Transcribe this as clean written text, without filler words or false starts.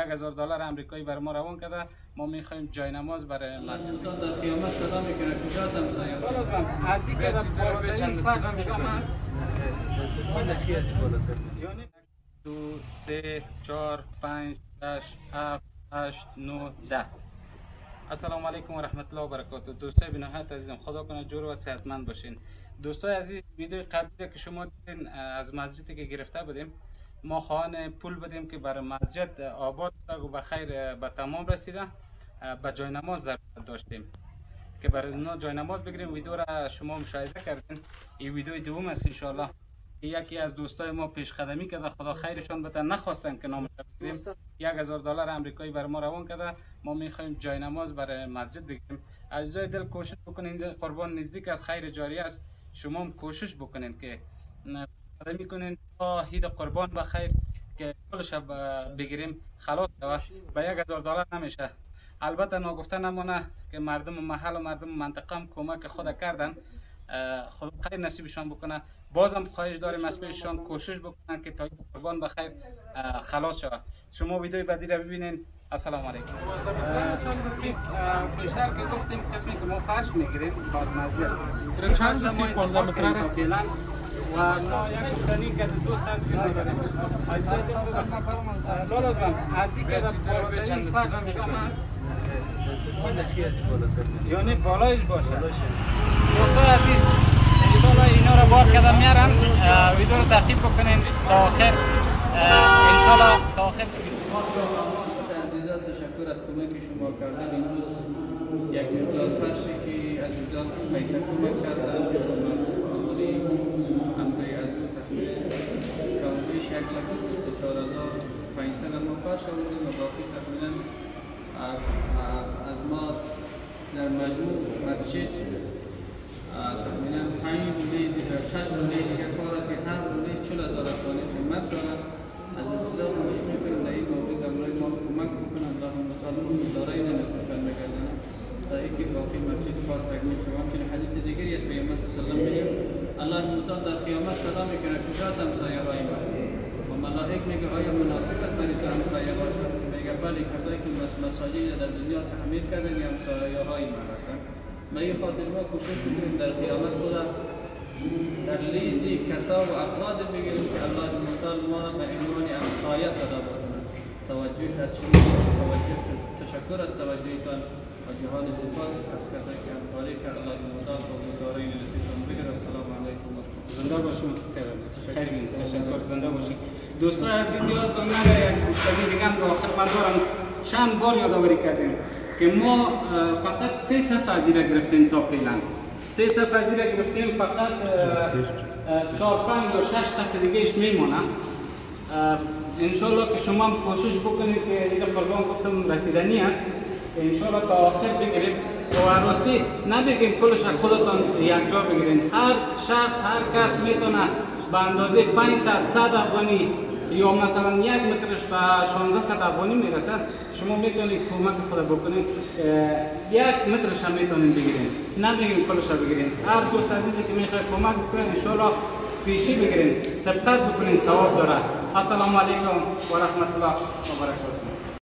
$1000 آمریکایی بر ما روان کرده. ما میخوایم جای نماز برای مسجد. در قیامت صدا میکنه کجا همسایه بالا جان از این که بالاترین فرش کم است. یعنی 2 3 4 5 6 7 8 9 10. السلام علیکم و رحمت الله و برکاته. دوستای بینهایت عزیزم، خدا کنه جور و صحتمند باشین. دوستای عزیز، ویدیو قبلی که شما دیدین از مسجدی که گرفته بودیم، ما خواهان پول بودیم که برای مسجد آباد و به خیر به تمام رسیده. به جای نماز ضرورت داشتیم که برای اونا جای نماز بگیریم. ویدیو را شما مشاهده کردین. این ویدیو دوم است ان شاء الله. یکی از دوستای ما پیش قدمی کرده، خدا خیرشان بده، نخواستن که نامش بگیریم. $1000 آمریکایی بر ما روان کرده. ما میخوایم جای نماز برای مسجد بگیریم. عزیزای دل کوشش بکنین، قربان نزدیک از خیر جاری است. شما هم کوشش بکنین که قدمی کنین تا عید قربان بخیر که کلش بگیریم. خلاص به $1000 نمیشه. البته ناگفته نمونه که مردم محل و مردم منطقه هم کمک خود کردن. خدا خیر نصیبشان بکنه. بازم خواهش داریم از پیششان کوشش بکنن که تا قربان بخیر خلاص شود. شما ویدیو بعدی را ببینین. السلام علیکم. بیشتر که گفتیم قسمی که ما فرش میگیریم بعد مسجد چند ما 15 متره فعلا و ما یک گفتنی که دوست عزیزی نداریم. لالا جان از این که بالاترین فرش کم است، یعنی بالایش باشه. دوستای عزیز، انشالله اینا رو بار کردن میارن. ویدیو رو تعقیب بکنین تا آخر انشالله تا آخر. عزیزان تشکر از کمکی شما کردن. امروز یک مقدار فرشی که عزیزان پیسه کمک کردن معمولی همراه از اون تخمین کامپیش 1,34,500 ما فرش آوردیم و باقی تقریبا از ما در مجموع مسجد تقریبا 6 روله دیگر کار است که هر روله 40,000 افغانی قیمت دارد. از عزیزان خوش میکنیم در این مورد امروز ما کمک بکنم. اللهم تعالی دارای نصیبشان بگردانم تا اینکه باقی مسجد کار تکمیل شود. همچنین حدیث دیگری است پیامبر صلی الله علیه و آله میگه اللهم تعالی در قیامت صدا میکنه کجاست همسایه‌های من و ملائکه میگه آیا مناسب است برای تو همسایه باشد؟ میگه بله، کسایی که مساجد در دنیا تعمیر کردن همسایه‌های من هستند. به این خاطر ما کوشش میکنیم در قیامت خدا در لیستی کسا و افراد بگیریم که الله تعالی ما را به عنوان همسایه صدا بکنه. توجه از شما، تشکر از توجهتان و جهان سپاس از کسایی که همکاری کرد. الله تعالی با دارای نصیبتان بگیره. السلام علیکم. زنده باشیم. خیر بین. تشکر. زنده باشیم. دوستان عزیز، یادتون نره گفتگوی دیگه هم آخر من دارم چند بار یادآوری کردیم که ما فقط 3 صفحه از این گرفتیم تا فعلا. 3 صفحه از این گرفتیم، فقط 4 5 یا 6 صفحه دیگه ایش میمونه. انشالله که شما هم کوشش بکنید که این قربان گفتم رسیدنی است که انشالله تا آخر بگیریم و راستی نبگیم کلش خودتان یک جا بگیرین. هر شخص، هر کس میتونه به اندازه 500 100 افغانی یا مثلا 1 مترش به 1600 افغانی میرسه. شما میتونید کمک خود بکنید. 1 مترش هم میتونید بگیرین، نبگیم کلش رو بگیرین. هر دوست عزیزی که میخواد کمک بکنه انشالله پیشی بگیرین، سبقت بکنین، ثواب داره. السلام علیکم و رحمت الله و برکاته.